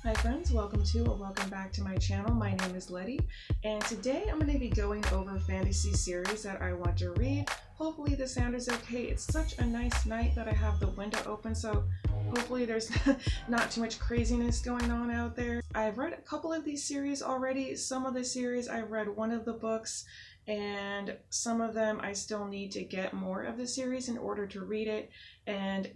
Hi friends, welcome to or welcome back to my channel. My name is Letty, and today I'm going to be going over fantasy series that I want to read. Hopefully the sound is okay. It's such a nice night that I have the window open, so hopefully there's not too much craziness going on out there. I've read a couple of these series already. Some of the series I've read one of the books, and some of them I still need to get more of the series in order to read it, and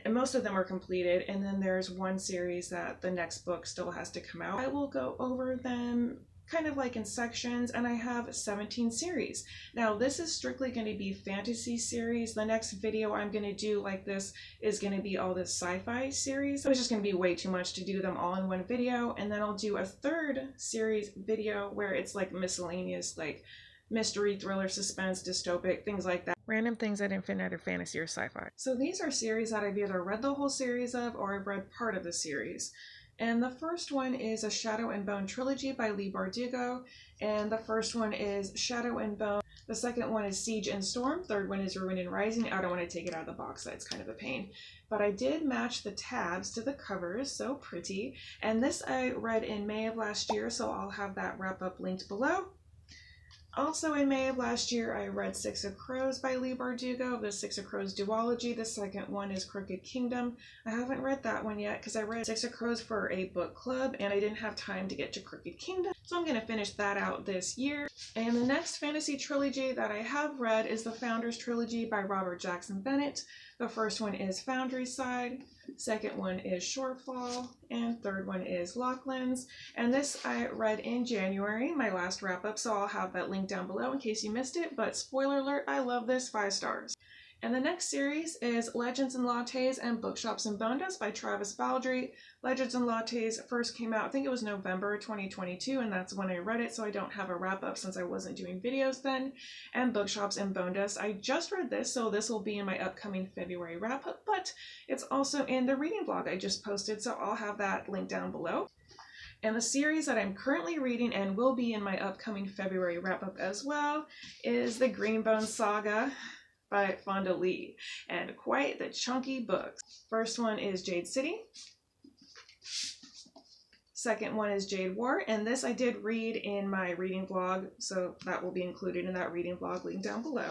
most of them are completed, and then there's one series that the next book still has to come out. I will go over them kind of like in sections, and I have 17 series. Now this is strictly going to be fantasy series. The next video I'm going to do like this is going to be all this sci-fi series. So it's just going to be way too much to do them all in one video, and then I'll do a third series video where it's like miscellaneous, like mystery, thriller, suspense, dystopic, things like that. Random things that didn't fit under fantasy or sci-fi. So these are series that I've either read the whole series of or I've read part of the series. And the first one is a Shadow and Bone trilogy by Leigh Bardugo. And the first one is Shadow and Bone. The second one is Siege and Storm. Third one is Ruin and Rising. I don't want to take it out of the box. That's kind of a pain. But I did match the tabs to the covers. So pretty. And this I read in May of last year, so I'll have that wrap up linked below. Also in May of last year, I read Six of Crows by Leigh Bardugo, the Six of Crows duology. The second one is Crooked Kingdom. I haven't read that one yet because I read Six of Crows for a book club and I didn't have time to get to Crooked Kingdom. So I'm going to finish that out this year. And the next fantasy trilogy that I have read is the Founders Trilogy by Robert Jackson Bennett. The first one is Foundryside, second one is Shorefall, and third one is Locklands. And this I read in January, my last wrap up, so I'll have that link down below in case you missed it, but spoiler alert, I love this, 5 stars. And the next series is Legends and Lattes and Bookshops Bonedust by Travis Baldry. Legends and Lattes first came out, I think it was November 2022, and that's when I read it, so I don't have a wrap-up since I wasn't doing videos then. And Bookshops Bonedust, I just read this, so this will be in my upcoming February wrap-up, but it's also in the reading blog I just posted, so I'll have that link down below. And the series that I'm currently reading and will be in my upcoming February wrap-up as well is the Green Bone Saga by Fonda Lee, and quite the chunky books. First one is Jade City. Second one is Jade War, and this I did read in my reading blog, so that will be included in that reading blog link down below.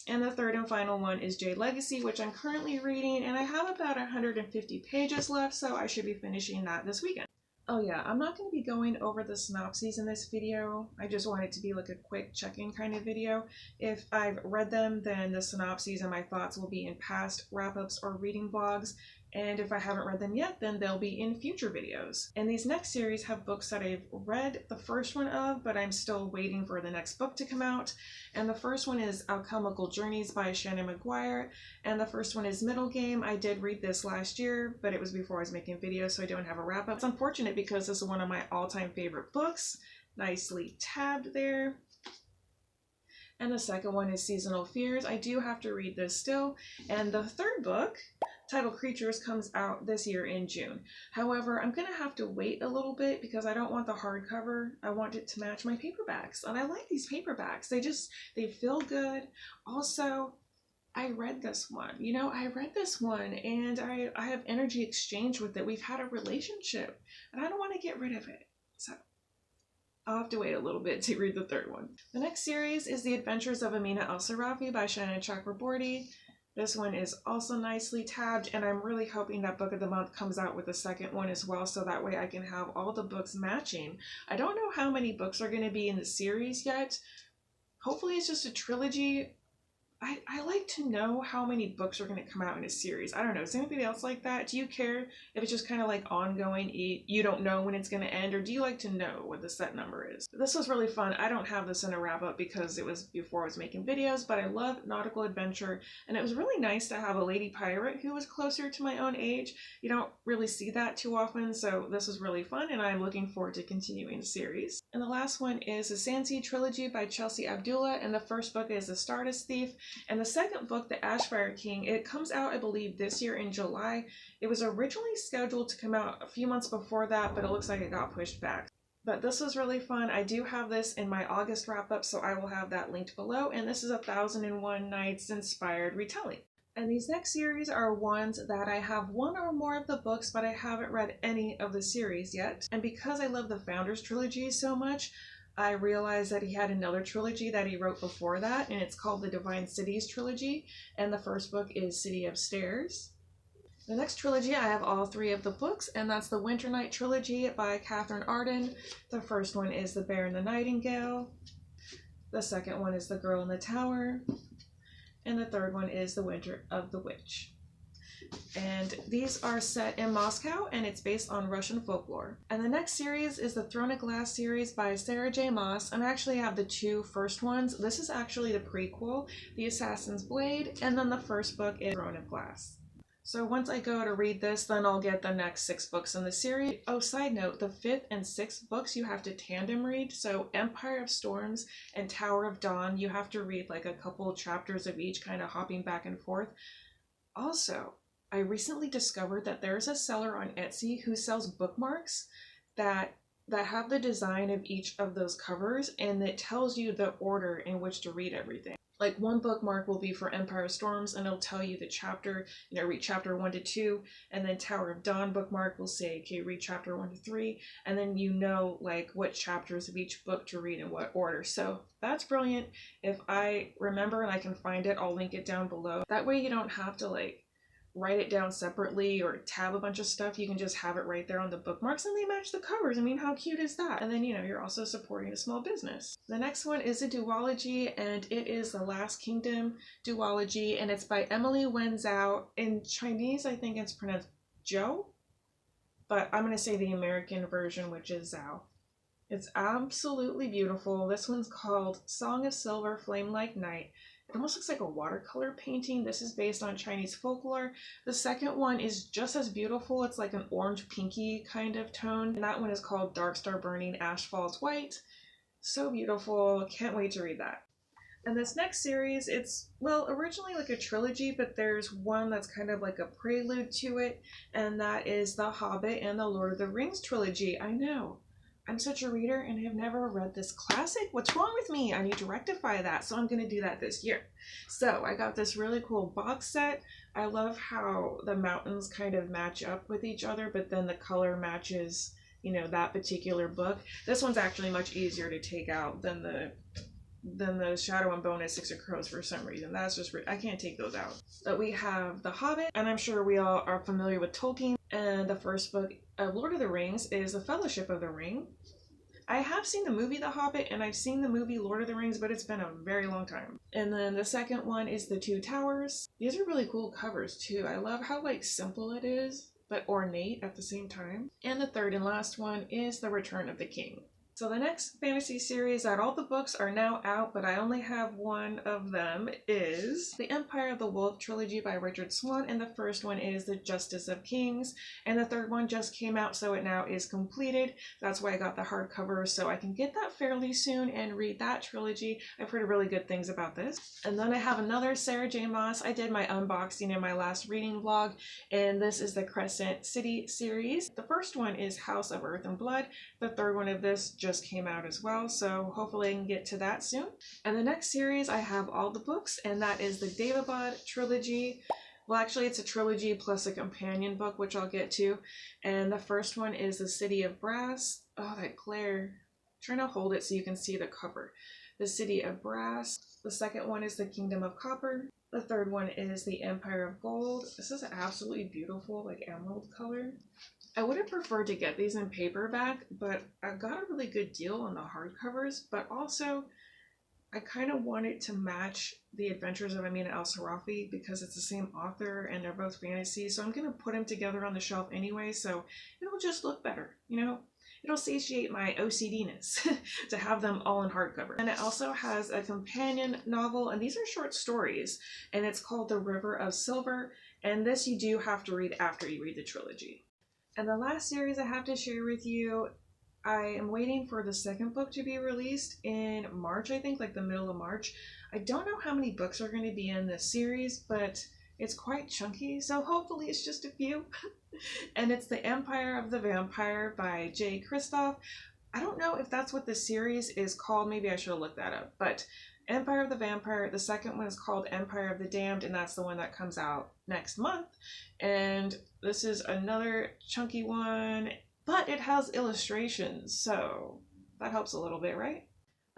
And the third and final one is Jade Legacy, which I'm currently reading, and I have about 150 pages left, so I should be finishing that this weekend. Oh yeah, I'm not going to be going over the synopses in this video. I just want it to be like a quick check-in kind of video. If I've read them, then the synopses and my thoughts will be in past wrap-ups or reading blogs. And if I haven't read them yet, then they'll be in future videos. And these next series have books that I've read the first one of, but I'm still waiting for the next book to come out. And the first one is Alchemical Journeys by Shannon McGuire. And the first one is Middle Game. I did read this last year, but it was before I was making videos, so I don't have a wrap-up. It's unfortunate because this is one of my all-time favorite books. Nicely tabbed there. And the second one is Seasonal Fears. I do have to read this still. And the third book, titled Creatures, comes out this year in June. However, I'm going to have to wait a little bit because I don't want the hardcover. I want it to match my paperbacks. And I like these paperbacks. They feel good. Also, I read this one. You know, I read this one and I have energy exchange with it. We've had a relationship and I don't want to get rid of it. So I'll have to wait a little bit to read the third one. The next series is The Adventures of Amina Al-Sarafi by Shannon Chakraborty. This one is also nicely tabbed, and I'm really hoping that Book of the Month comes out with the second one as well, so that way I can have all the books matching. I don't know how many books are going to be in the series yet. Hopefully it's just a trilogy. I like to know how many books are going to come out in a series. I don't know. Is anybody else like that? Do you care if it's just kind of like ongoing? You don't know when it's going to end, or do you like to know what the set number is? This was really fun. I don't have this in a wrap-up because it was before I was making videos, but I love nautical adventure, and it was really nice to have a lady pirate who was closer to my own age. You don't really see that too often, so this was really fun, and I'm looking forward to continuing the series. And the last one is the Sansi Trilogy by Chelsea Abdullah, and the first book is The Stardust Thief. And the second book, The Ashfire King, it comes out, I believe, this year in July. It was originally scheduled to come out a few months before that, but it looks like it got pushed back. But this was really fun. I do have this in my August wrap-up, so I will have that linked below. And this is 1001 Nights inspired retelling. And these next series are ones that I have one or more of the books, but I haven't read any of the series yet. And because I love the Founders trilogy so much, I realized that he had another trilogy that he wrote before that, and it's called the Divine Cities trilogy. And the first book is City of Stairs. The next trilogy, I have all three of the books, and that's the Winter Night trilogy by Catherine Arden. The first one is The Bear and the Nightingale. The second one is The Girl in the Tower. And the third one is The Winter of the Witch. And these are set in Moscow, and it's based on Russian folklore. And the next series is the Throne of Glass series by Sarah J. Maas, and I actually have the two first ones. This is actually the prequel, The Assassin's Blade, and then the first book is Throne of Glass. So once I go to read this, then I'll get the next 6 books in the series. Oh, side note, the 5th and 6th books you have to tandem read. So Empire of Storms and Tower of Dawn, you have to read like a couple chapters of each, kind of hopping back and forth. Also, I recently discovered that there's a seller on Etsy who sells bookmarks that have the design of each of those covers, and it tells you the order in which to read everything. Like one bookmark will be for Empire of Storms, and it'll tell you the chapter, read chapter 1 to 2, and then Tower of Dawn bookmark will say, okay, read chapter 1 to 3, and then like what chapters of each book to read in what order. So that's brilliant. If I remember and I can find it, I'll link it down below. That way you don't have to write it down separately or tab a bunch of stuff. You can just have it right there on the bookmarks, and they match the covers. I mean, how cute is that? And then, you're also supporting a small business. The next one is a duology, and it is the Last Kingdom duology, and it's by Emily Wen Zhao. In Chinese, I think it's pronounced Zhou, but I'm going to say the American version, which is Zhao. It's absolutely beautiful. This one's called Song of Silver, Flame Like Night. It almost looks like a watercolor painting. This is based on Chinese folklore. The second one is just as beautiful. It's like an orange pinky kind of tone. And that one is called Dark Star Burning, Ash Falls White. So beautiful. Can't wait to read that. And this next series, it's, originally like a trilogy, but there's one that's kind of like a prelude to it. And that is The Hobbit and the Lord of the Rings trilogy. I know. I'm such a reader and have never read this classic. What's wrong with me? I need to rectify that. So I'm going to do that this year. So I got this really cool box set. I love how the mountains kind of match up with each other, but then the color matches, that particular book. This one's actually much easier to take out than the Shadow and Bone and Six of Crows for some reason. That's just, I can't take those out. But we have The Hobbit, and I'm sure we all are familiar with Tolkien. And the first book of Lord of the Rings is The Fellowship of the Ring. I have seen the movie The Hobbit, and I've seen the movie Lord of the Rings, but it's been a very long time. And then the second one is The Two Towers. These are really cool covers too. I love how simple it is, but ornate at the same time. And the third and last one is The Return of the King. So the next fantasy series that all the books are now out, but I only have one of them, is the Empire of the Wolf trilogy by Richard Swan, and the first one is The Justice of Kings, and the third one just came out, so it now is completed. That's why I got the hardcover, so I can get that fairly soon and read that trilogy. I've heard really good things about this. And then I have another Sarah J. Maas. I did my unboxing in my last reading vlog, and this is the Crescent City series. The first one is House of Earth and Blood. The third one of this just came out as well, so hopefully I can get to that soon. And the next series, I have all the books, and that is the Daevabad trilogy. Well, actually, it's a trilogy plus a companion book, which I'll get to. And the first one is The City of Brass. Oh, that glare. I'm trying to hold it so you can see the cover. The City of Brass. The second one is The Kingdom of Copper. The third one is The Empire of Gold. This is absolutely beautiful, emerald color. I would have preferred to get these in paperback, but I got a really good deal on the hardcovers, but also I kind of wanted to match The Adventures of Amina al-Sarafi because it's the same author and they're both fantasy, so I'm going to put them together on the shelf anyway, so it'll just look better, It'll satiate my OCD-ness to have them all in hardcover. And it also has a companion novel, and these are short stories, and it's called The River of Silver, and this you do have to read after you read the trilogy. And the last series I have to share with you, I am waiting for the second book to be released in March, I think, the middle of March. I don't know how many books are going to be in this series, but it's quite chunky, so hopefully it's just a few. And it's The Empire of the Vampire by Jade. I don't know if that's what the series is called. Maybe I should have looked that up, but Empire of the Vampire. The second one is called Empire of the Damned, and that's the one that comes out next month. And this is another chunky one, but it has illustrations, so that helps a little bit, right?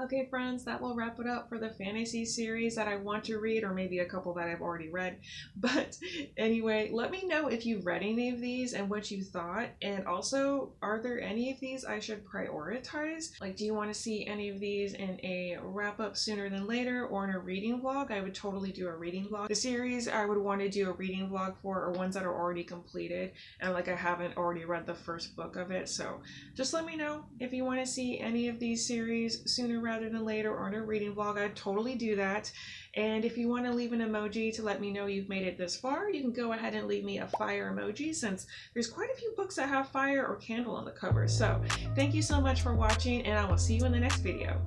Okay, friends, that will wrap it up for the fantasy series that I want to read, or maybe a couple that I've already read. But anyway, let me know if you've read any of these and what you thought. And also, are there any of these I should prioritize? Like, do you want to see any of these in a wrap-up sooner than later, or in a reading vlog? I would totally do a reading vlog. The series I would want to do a reading vlog for are ones that are already completed, and like I haven't already read the first book of it. So just let me know if you want to see any of these series sooner rather than later, or in a reading vlog. I'd totally do that. And if you want to leave an emoji to let me know you've made it this far, you can go ahead and leave me a fire emoji, since there's quite a few books that have fire or candle on the cover. So thank you so much for watching, and I will see you in the next video.